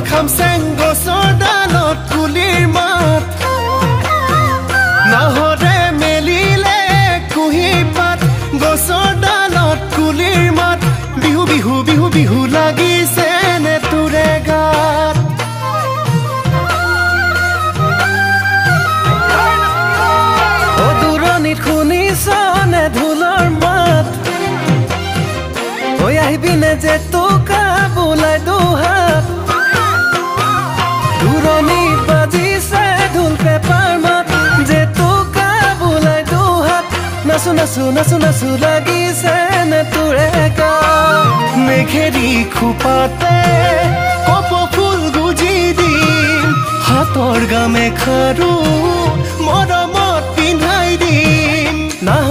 খাম চেং গছৰ ডালত কুলিৰ মাত নাহৰে মেলিলে কুহি পাত গছৰ ডালত কুলিৰ মাত বিহু বিহু বিহু বিহু লাগিছে নে তোৰে গাত অ দূৰণিত শুনিছনে ঢোলৰ মাত ঐ আহিবিনে যে তোকা বোলাই দুহাত দূৰণিত বাজিছে ঢোল পেপাৰ মাত যে তোকা বোলাই দুহাত নাচো নাচো নাচো নাচো লাগিছে নে তোৰে গাত মেঘেৰি খোপাতে কপ ফুল গুজি দিম হাতৰ গামে খাৰু মৰমত পিন্ধাই দিম নাহ